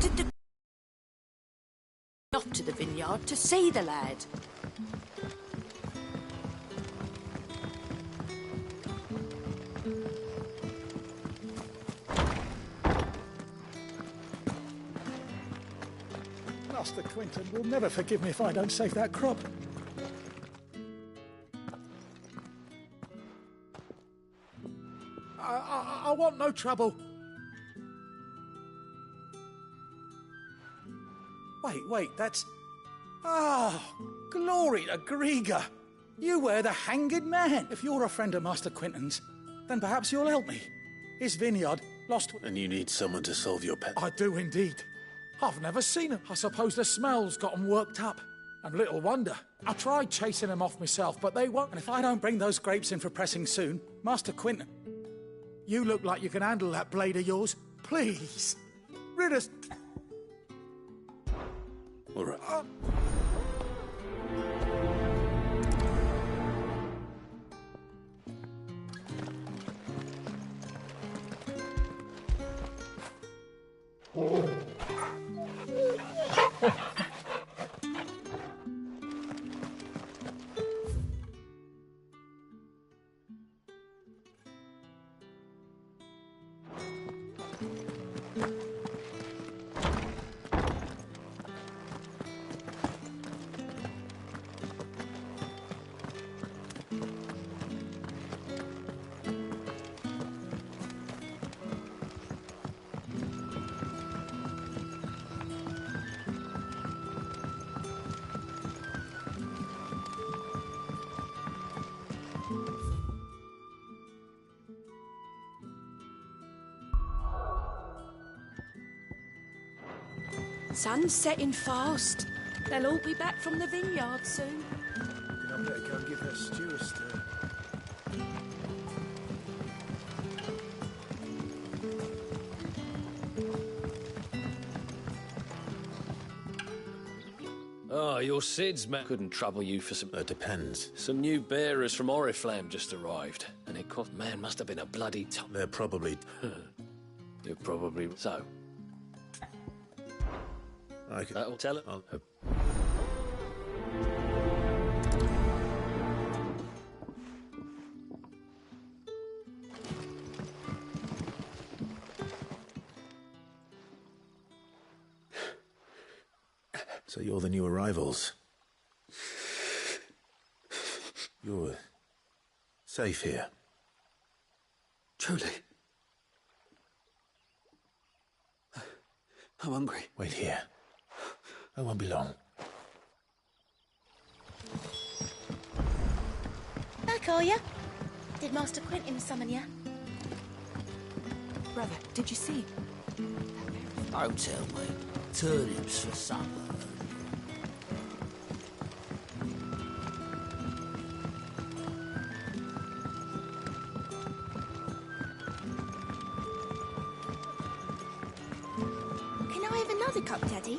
did the... off to the vineyard to see the lad. Master Quinton will never forgive me if I don't save that crop. I want no trouble. Wait, that's... Ah, glory to Grieger. You were the hanged man. If you're a friend of Master Quinton's, then perhaps you'll help me. His vineyard lost... And you need someone to solve your pet... I do indeed. I've never seen him. I suppose the smell's got 'em worked up. And little wonder. I tried chasing them off myself, but they won't. And if I don't bring those grapes in for pressing soon, Master Quinton, you look like you can handle that blade of yours. Please, rid us... All right. Sun's setting fast. They'll all be back from the vineyard soon. I better go and give her stew a stir. Oh, you're Sid's man. Couldn't trouble you for some... depends. Some new bearers from Oriflamme just arrived. And it cost... Man, must have been a bloody... They're probably... You're probably... So... I can... That'll tell it. So you're the new arrivals. You're safe here. Truly. I'm hungry. Wait here. I won't be long. Back, are you? Did Master Quinton summon you? Brother, did you see? Don't tell me. Turnips for supper. Can I have another cup, Daddy?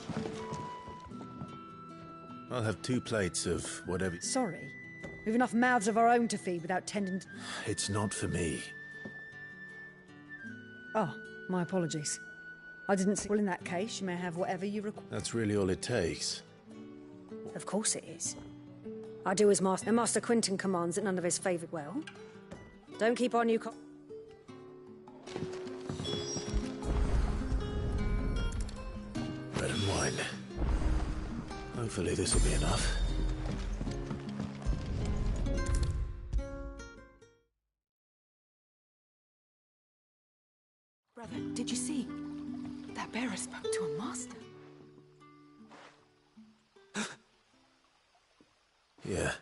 I'll have 2 plates of whatever... Sorry. We've enough mouths of our own to feed without tending to... It's not for me. Oh, my apologies. I didn't see... Well, in that case, you may have whatever you require. That's really all it takes. Of course it is. I do as Master... And Master Quinton commands that none of his favoured well. Don't keep our new... Bread and wine. Hopefully this will be enough. Brother, did you see? That bearer spoke to a master. Yeah.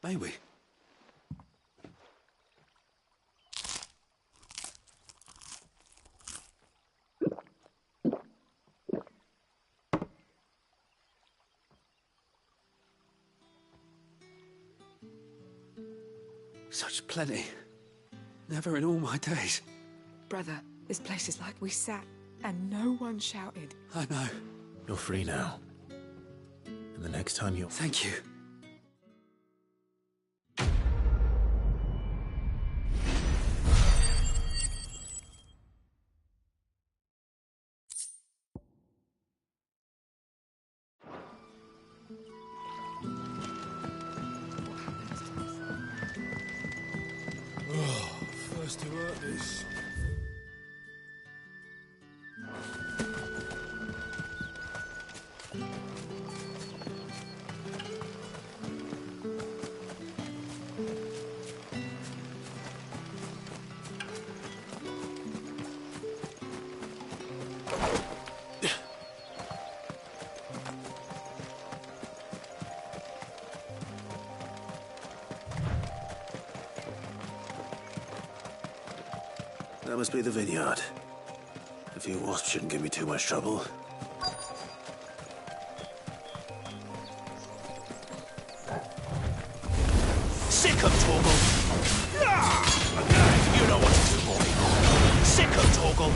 May we? Such plenty. Never in all my days. Brother, this place is like we sat and no one shouted. I know. You're free now. And the next time you're... Thank you. this. That must be the vineyard. A few wasps shouldn't give me too much trouble. Sick of Torgal! You know what to do, boy. Sick of Torgal!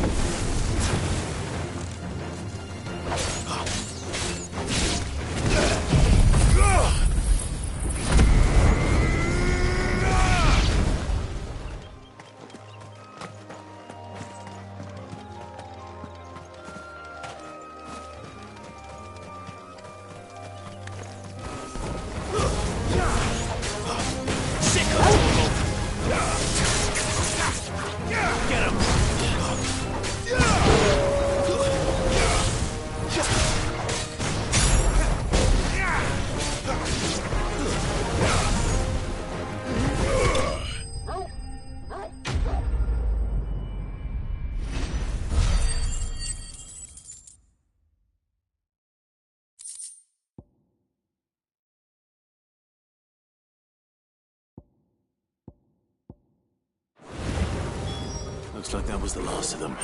Looks like that was the last of them.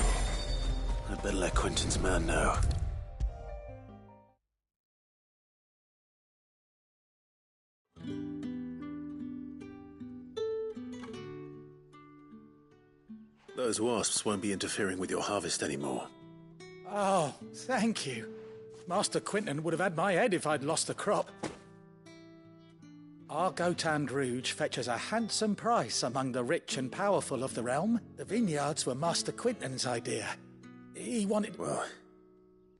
I'd better let Quentin's man know. Those wasps won't be interfering with your harvest anymore. Oh, thank you. Master Quentin would have had my head if I'd lost the crop. Our Gotand Rouge fetches a handsome price among the rich and powerful of the realm. The vineyards were Master Quentin's idea. He wanted... Well,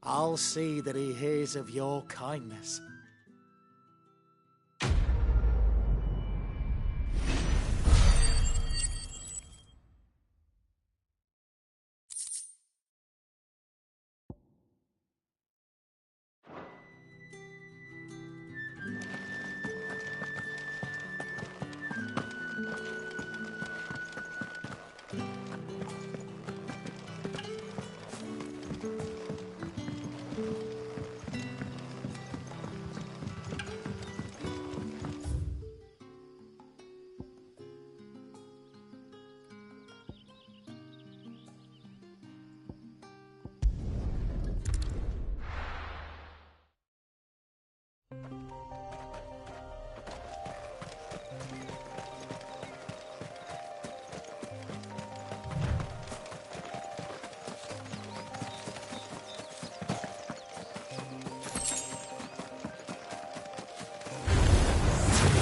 I'll see that he hears of your kindness.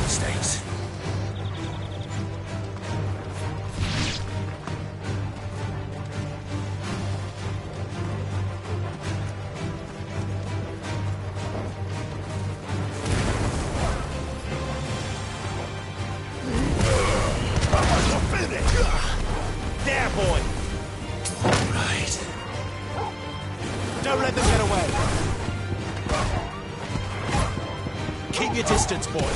States. There, boy! Right. Don't let them get away! Keep your distance, boy!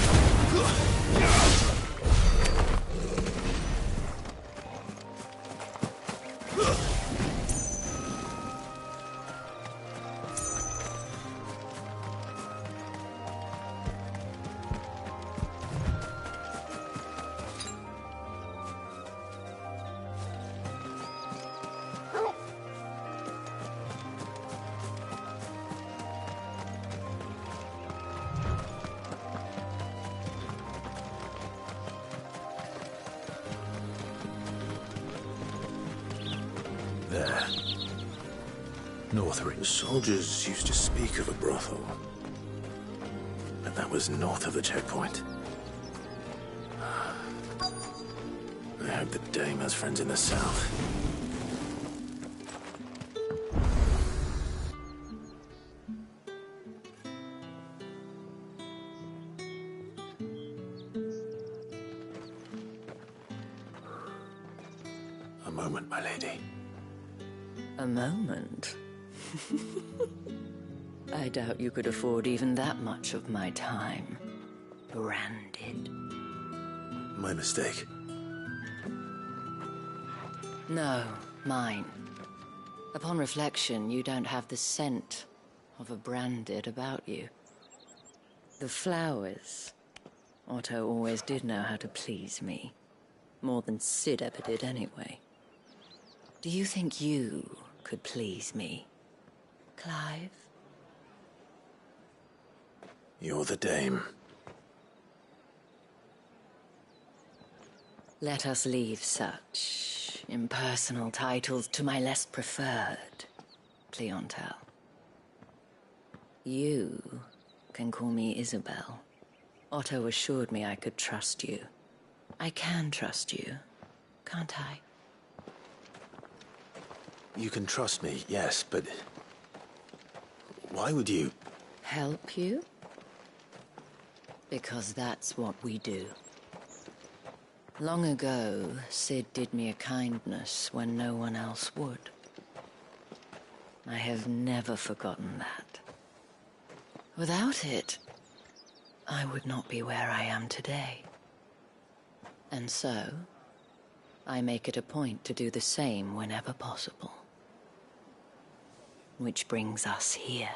there. Northridge. The soldiers used to speak of a brothel. But that was north of the checkpoint. I hope the dame has friends in the south. A moment, my lady. A moment? I doubt you could afford even that much of my time. Branded. My mistake. No, mine. Upon reflection, you don't have the scent of a branded about you. The flowers. Otto always did know how to please me. More than Sid ever did anyway. Do you think you could please me, Clive? You're the dame. Let us leave such impersonal titles to my less preferred clientele. You can call me Isabel. Otto assured me I could trust you. I can trust you, can't I? You can trust me, yes, but... why would you... Help you? Because that's what we do. Long ago, Sid did me a kindness when no one else would. I have never forgotten that. Without it, I would not be where I am today. And so, I make it a point to do the same whenever possible. Which brings us here.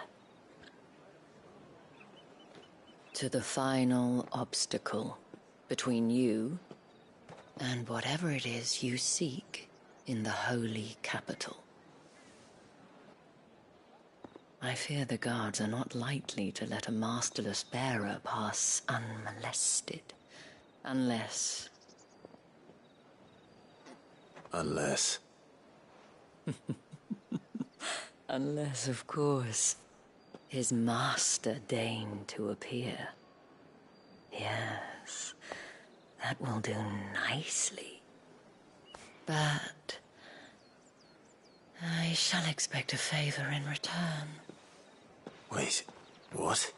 To the final obstacle between you and whatever it is you seek in the holy capital. I fear the guards are not likely to let a masterless bearer pass unmolested. Unless... Unless... Unless, of course, his master deigned to appear. Yes, that will do nicely. But... I shall expect a favor in return. Wait, what?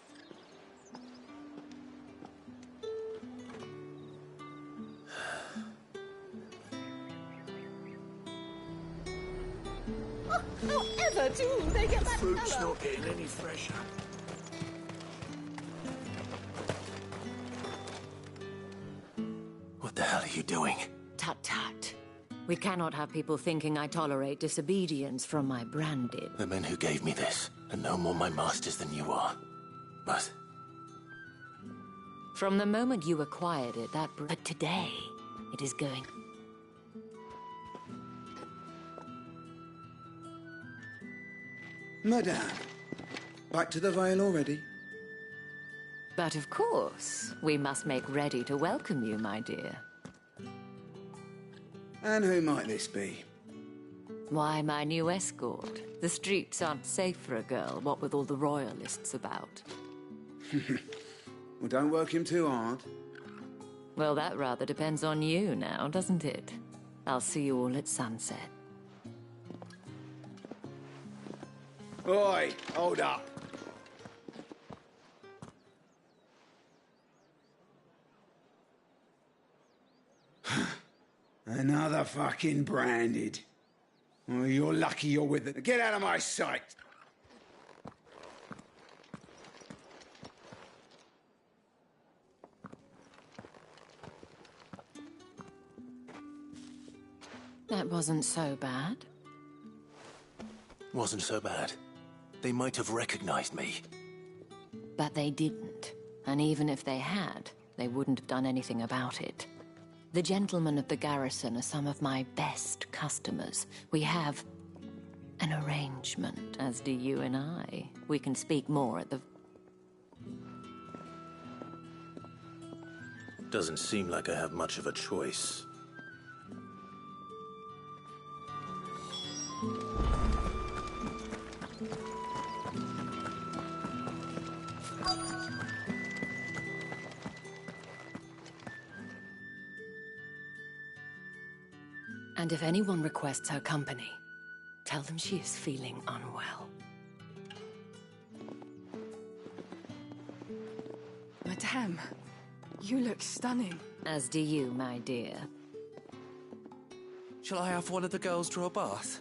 However do they get that Fruit's colour? not getting any fresher. What the hell are you doing? Tut-tut. We cannot have people thinking I tolerate disobedience from my branded. The men who gave me this are no more my masters than you are. But From the moment you acquired it, but today, it is going... Madame, back to the Vale already? But of course, we must make ready to welcome you, my dear. And who might this be? Why, my new escort. The streets aren't safe for a girl, what with all the royalists about. Well, don't work him too hard. Well, that rather depends on you now, doesn't it? I'll see you all at sunset. Oi, hold up. Another fucking branded. Oh, you're lucky you're with it. Get out of my sight! That wasn't so bad. wasn't so bad. They might have recognized me. But they didn't. And even if they had, they wouldn't have done anything about it. The gentlemen of the garrison are some of my best customers. We have an arrangement, as do you and I. We can speak more at the... Doesn't seem like I have much of a choice. And if anyone requests her company, tell them she is feeling unwell. Madame, you look stunning. As do you, my dear. Shall I have one of the girls draw a bath?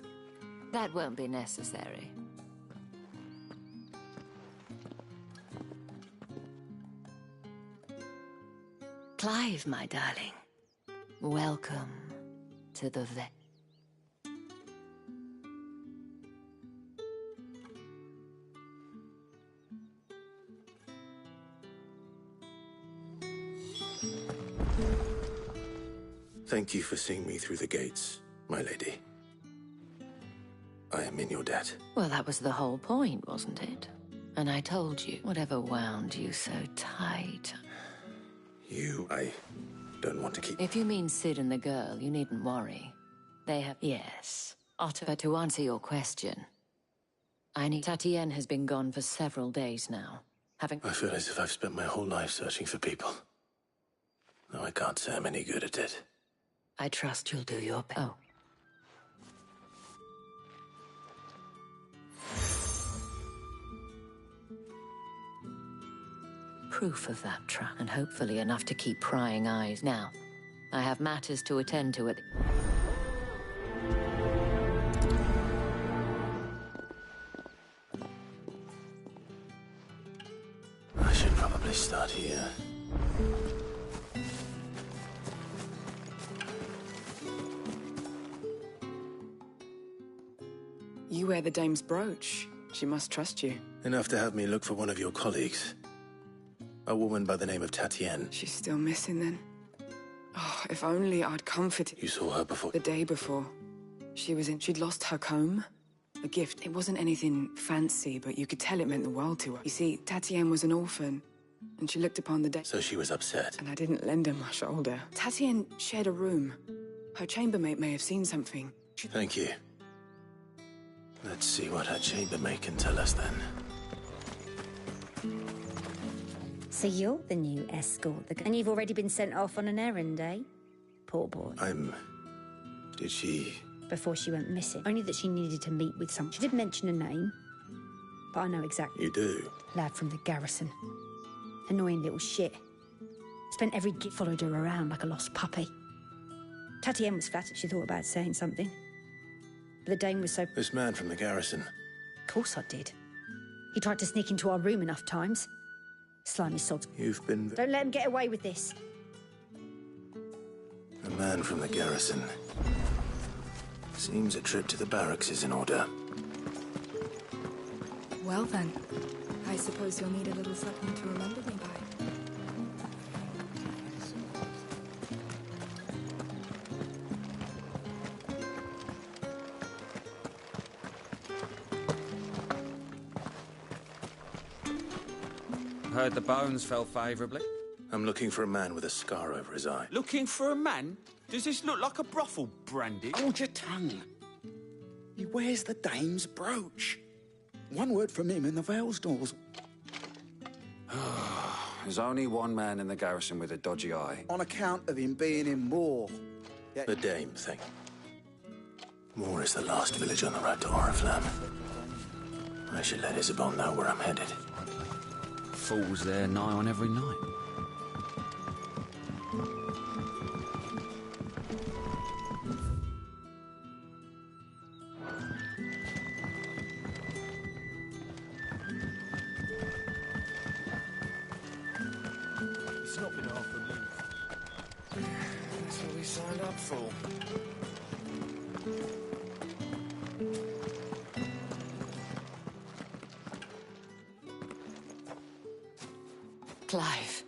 That won't be necessary. Clive, my darling. Welcome to the vet. Thank you for seeing me through the gates, my lady. I am in your debt. Well, that was the whole point, wasn't it? And I told you, whatever wound you so tight. I don't want to keep... If you mean Sid and the girl, you needn't worry. They have... Yes. Otto, but to answer your question, Tatienne has been gone for several days now. I feel as if I've spent my whole life searching for people. Though I can't say I'm any good at it. I trust you'll do your best. Oh. Proof of that trust, and hopefully enough to keep prying eyes. Now, I have matters to attend to it. I should probably start here. You wear the dame's brooch. She must trust you. Enough to have me look for one of your colleagues. A woman by the name of Tatienne. She's still missing then. Oh, if only I'd comforted... You saw her before? The day before. She'd lost her comb. A gift. It wasn't anything fancy, but you could tell it meant the world to her. You see, Tatienne was an orphan, and she looked upon the day... So she was upset. And I didn't lend her my shoulder. Tatienne shared a room. Her chambermaid may have seen something. Thank you. Let's see what her chambermaid can tell us then. So you're the new escort, and you've already been sent off on an errand, eh? Poor boy. Did she... Before she went missing. Only that she needed to meet with someone. She did mention a name, but I know exactly. You do? Lad from the garrison. Annoying little shit. Spent every git followed her around like a lost puppy. Tatienne was flattered she thought about saying something. But the dame was so... This man from the garrison. Of course I did. He tried to sneak into our room enough times. Slimy sods. You've been... Don't let him get away with this. A man from the garrison. Seems a trip to the barracks is in order. Well then, I suppose you'll need a little something to remember me by. Heard the bones fell favourably. I'm looking for a man with a scar over his eye. Looking for a man? Does this look like a brothel, Brandy? Hold your tongue. He wears the dame's brooch. One word from him and the veil's doors. There's only one man in the garrison with a dodgy eye. On account of him being in Moor. Yeah. The dame thing. Moor is the last village on the road to Oriflamme. I should let Isabel know where I'm headed. Falls there nigh on every night. It's not been half a minute. That's what we signed up for. Clive,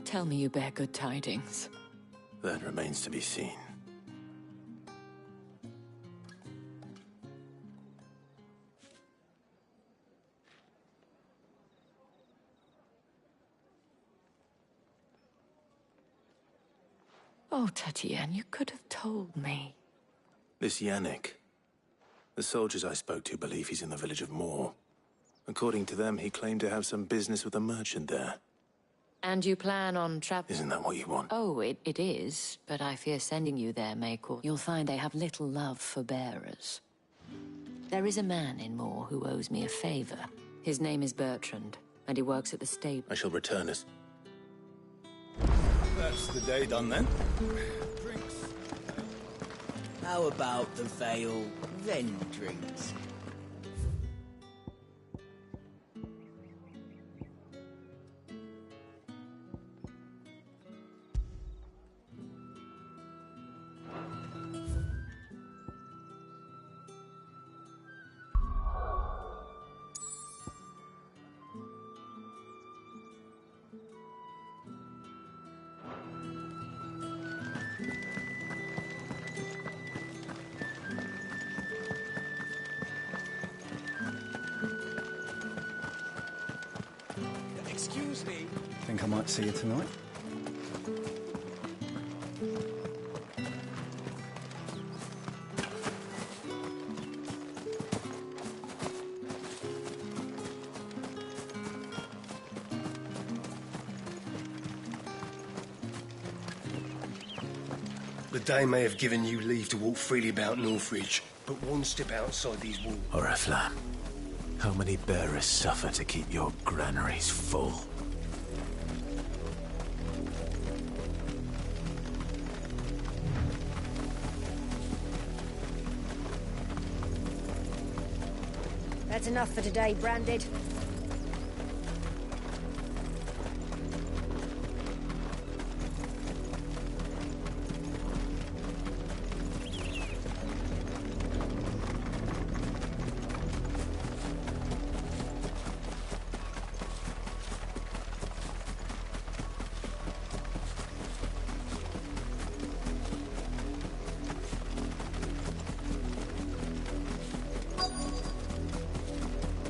tell me you bear good tidings. That remains to be seen. Oh, Tatienne, you could have told me. This Yannick. The soldiers I spoke to believe he's in the village of Moor. According to them, he claimed to have some business with a merchant there. And you plan on Isn't that what you want? Oh, it is, but I fear sending you there may cause... You'll find they have little love for bearers. There is a man in Moor who owes me a favor. His name is Bertrand, and he works at the stable. I shall return as... That's the day done then. Drinks. How about the Vale, then drinks? Excuse me. Think I might see you tonight? The Dame may have given you leave to walk freely about Northridge, but one step outside these walls. Oriflamme, how many bearers suffer to keep your granaries full? That's enough for today, Branded.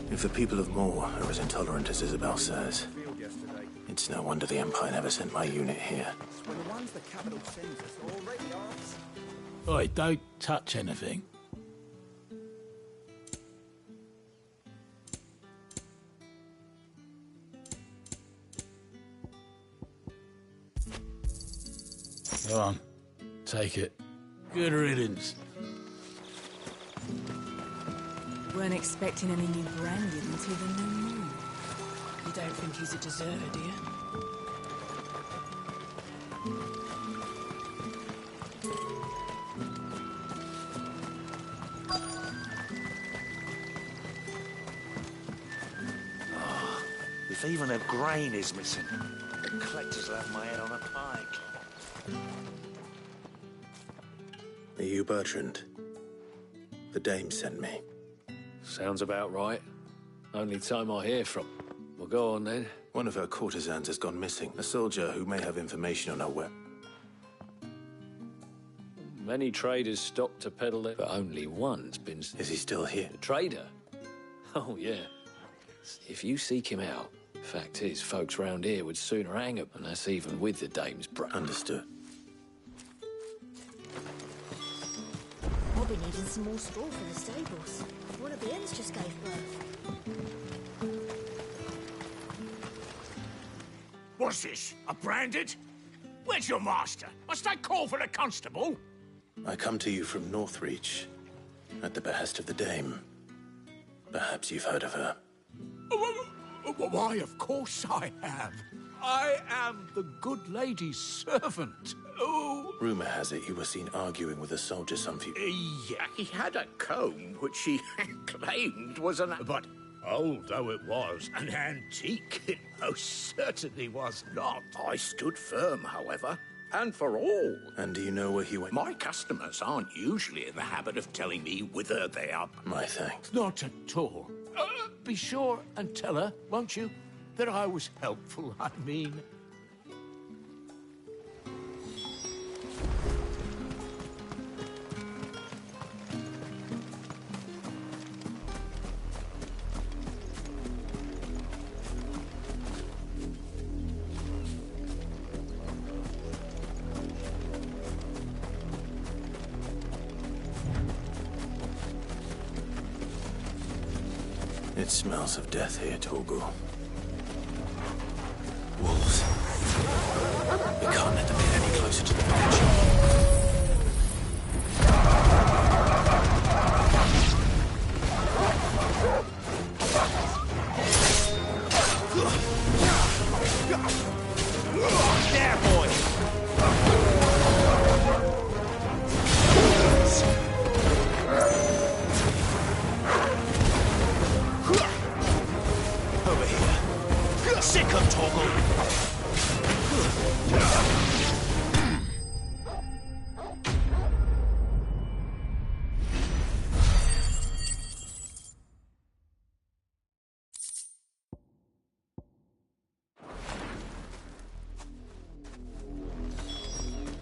If the people of Moor are as intolerant as Isabel says, it's no wonder the Empire never sent my unit here. When the ones the capital sends us are already ours. Oi, don't touch anything. Go on, take it. Good riddance. Weren't expecting any new Branded until the new moon. You don't think he's a deserter, do you? If even a grain is missing, the collectors will have my head on a pike. Are you Bertrand? The Dame sent me. Sounds about right. Only time I hear from. Well, go on then. One of her courtesans has gone missing. A soldier who may have information on her web. Many traders stopped to peddle it, but only one's been... Is he still here? The trader? Oh, yeah. If you seek him out, fact is, folks round here would sooner hang him, and that's even with the Dame's bro. Understood. I'll be needing some more straw for the stables. One of the hens just gave birth. What's this? A Branded? Where's your master? Must I call for the constable? I come to you from Northreach, at the behest of the Dame. Perhaps you've heard of her. Why, of course I have. I am the good lady's servant. Oh. Rumor has it you were seen arguing with a soldier some few... Yeah, he had a comb which he claimed was an... But old though it was, an antique, it most certainly was not. I stood firm, however, and for all. And do you know where he went? My customers aren't usually in the habit of telling me whither they are. My thanks. Not at all. Be sure and tell her, won't you, that I was helpful, I mean. It smells of death here, Torgal. Wolves. We can't let them get any closer to the village. There, boy! sick of Torgal.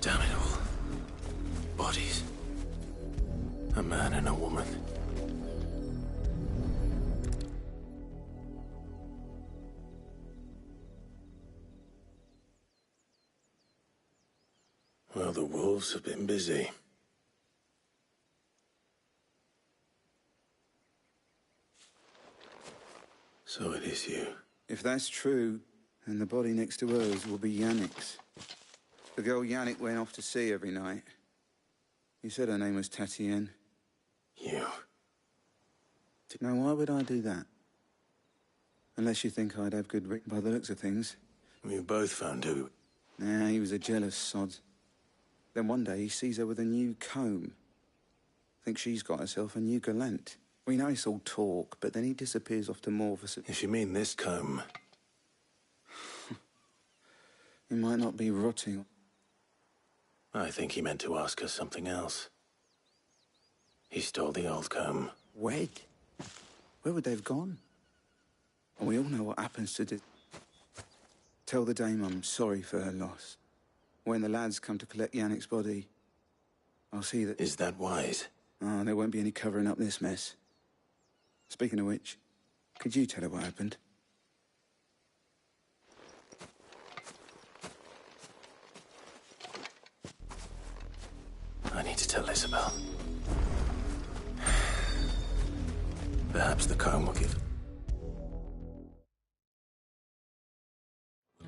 Damn it all. Bodies. A man and a woman. Well, the wolves have been busy. So it is you. If that's true, then the body next to hers will be Yannick's. The girl Yannick went off to see every night. You said her name was Tatienne. You. Now, why would I do that? Unless you think I'd have good Rick by the looks of things. We both found who. Nah, he was a jealous sod. Then one day he sees her with a new comb. Thinks she's got herself a new gallant. We know it's all talk, but then he disappears off to Morvis. If you mean this comb. He might not be rotting. I think he meant to ask us something else. He stole the old comb. Wed? Where would they have gone? And we all know what happens to this. Tell the dame I'm sorry for her loss. When the lads come to collect Yannick's body, I'll see that... Is that wise? Oh, there won't be any covering up this mess. Speaking of which, could you tell her what happened? I need to tell Isabel. Perhaps the comb will give...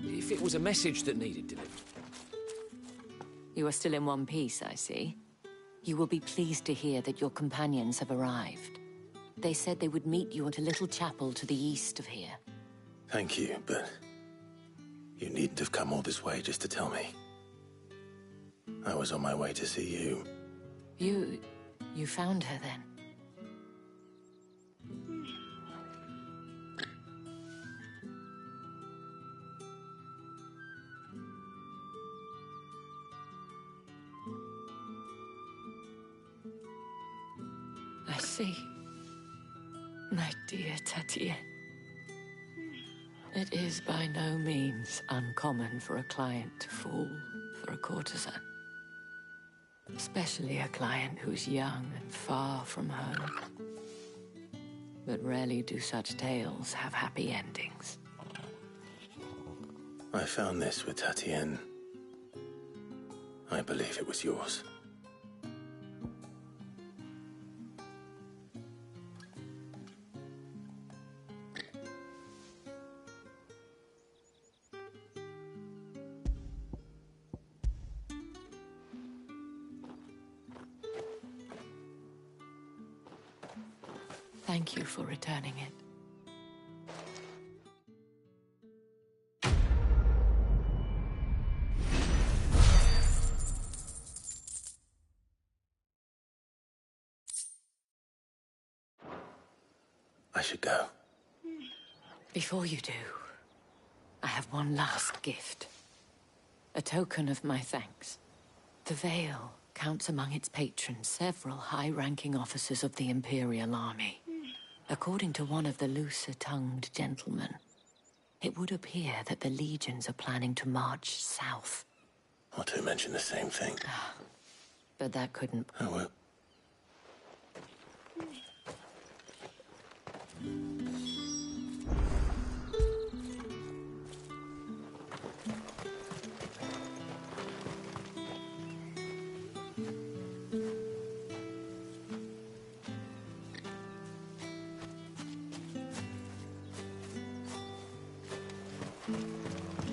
If it was a message that needed delivered. You are still in one piece, I see. You will be pleased to hear that your companions have arrived. They said they would meet you at a little chapel to the east of here. Thank you, but... you needn't have come all this way just to tell me. I was on my way to see you. You found her then? I see. My dear Tatienne. It is by no means uncommon for a client to fall for a courtesan. Especially a client who's young and far from home. But rarely do such tales have happy endings. I found this with Tatienne. I believe it was yours. Thank you for returning it. I should go. Before you do, I have one last gift. A token of my thanks. The Vale counts among its patrons several high-ranking officers of the Imperial Army. According to one of the looser-tongued gentlemen, it would appear that the legions are planning to march south. Or to mention the same thing. But that couldn't... Oh, well.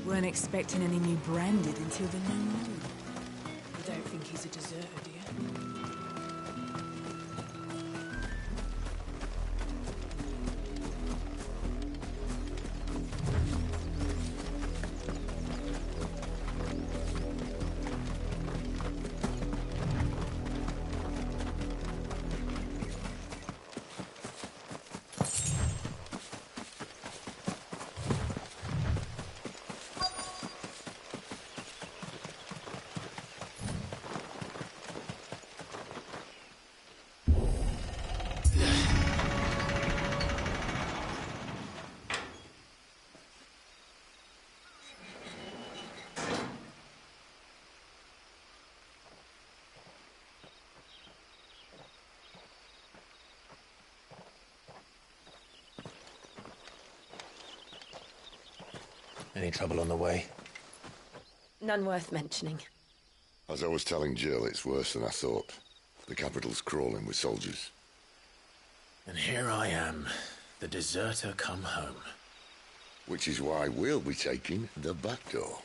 Weren't expecting any new branded until the new moon. You don't think he's a deserter, do you? Any trouble on the way? None worth mentioning. As I was telling Jill, it's worse than I thought. The capital's crawling with soldiers. And here I am, the deserter come home. Which is why we'll be taking the back door.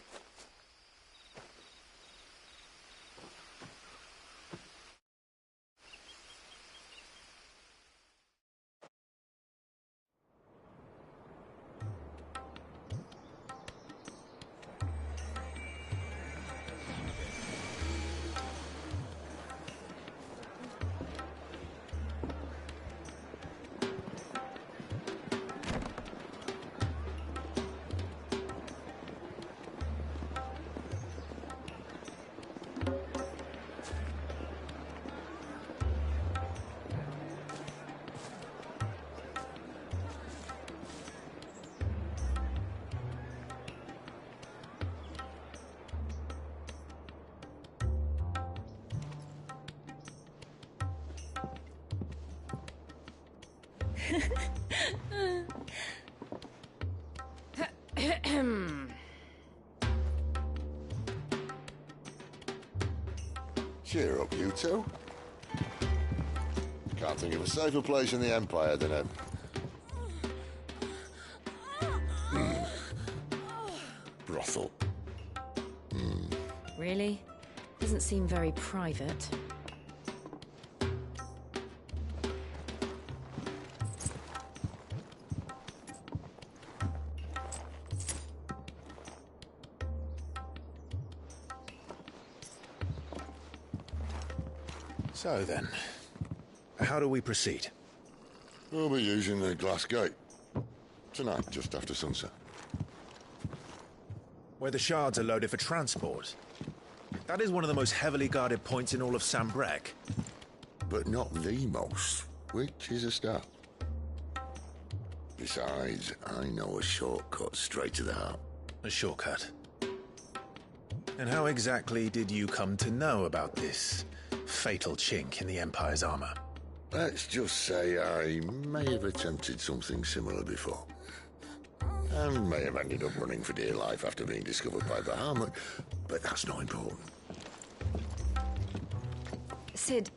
Cheer up, you two. Can't think of a safer place in the Empire than a... brothel. Really? Doesn't seem very private. So then, how do we proceed? We'll be using the glass gate. Tonight, just after sunset. Where the shards are loaded for transport. That is one of the most heavily guarded points in all of Sambrek. But not the most, which is a start. Besides, I know a shortcut straight to the heart. A shortcut? And how exactly did you come to know about this fatal chink in the Empire's armor? Let's just say I may have attempted something similar before. And may have ended up running for dear life after being discovered by Bahamut, but that's not important. Sid,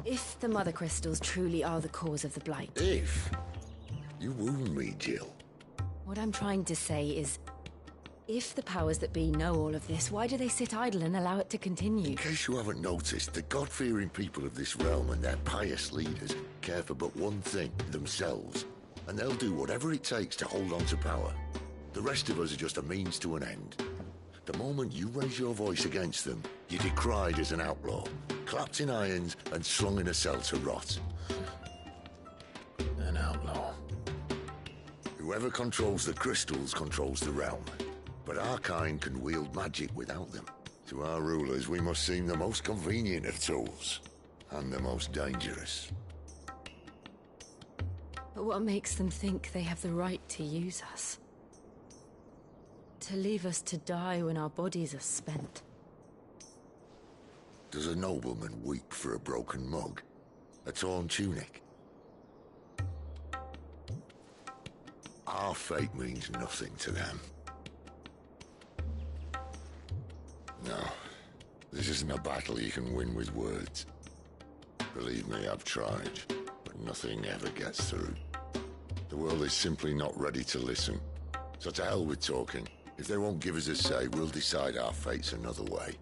if the Mother Crystals truly are the cause of the Blight... If? You wound me, Jill. What I'm trying to say is, if the powers that be know all of this, why do they sit idle and allow it to continue? In case you haven't noticed, the God-fearing people of this realm and their pious leaders care for but one thing, themselves. And they'll do whatever it takes to hold on to power. The rest of us are just a means to an end. The moment you raise your voice against them, you're decried as an outlaw, clapped in irons and slung in a cell to rot. An outlaw. Whoever controls the crystals controls the realm. But our kind can wield magic without them. To our rulers, we must seem the most convenient of tools. And the most dangerous. But what makes them think they have the right to use us? To leave us to die when our bodies are spent? Does a nobleman weep for a broken mug? A torn tunic? Our fate means nothing to them. No, this isn't a battle you can win with words. Believe me, I've tried, but nothing ever gets through. The world is simply not ready to listen. So to hell with talking. If they won't give us a say, we'll decide our fates another way.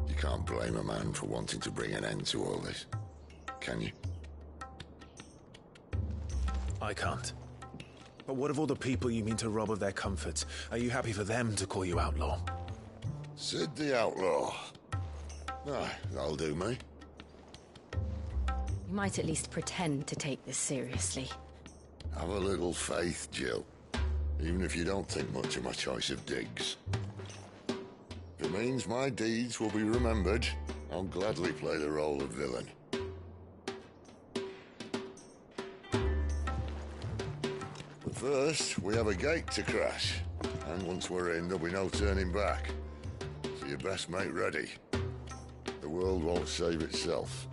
You can't blame a man for wanting to bring an end to all this, can you? I can't. But what of all the people you mean to rob of their comforts? Are you happy for them to call you outlaw? Sid the Outlaw. Aye, that'll do me. You might at least pretend to take this seriously. Have a little faith, Jill. Even if you don't think much of my choice of digs. If it means my deeds will be remembered, I'll gladly play the role of villain. But first, we have a gate to crash. And once we're in, there'll be no turning back. So you best make ready. The world won't save itself.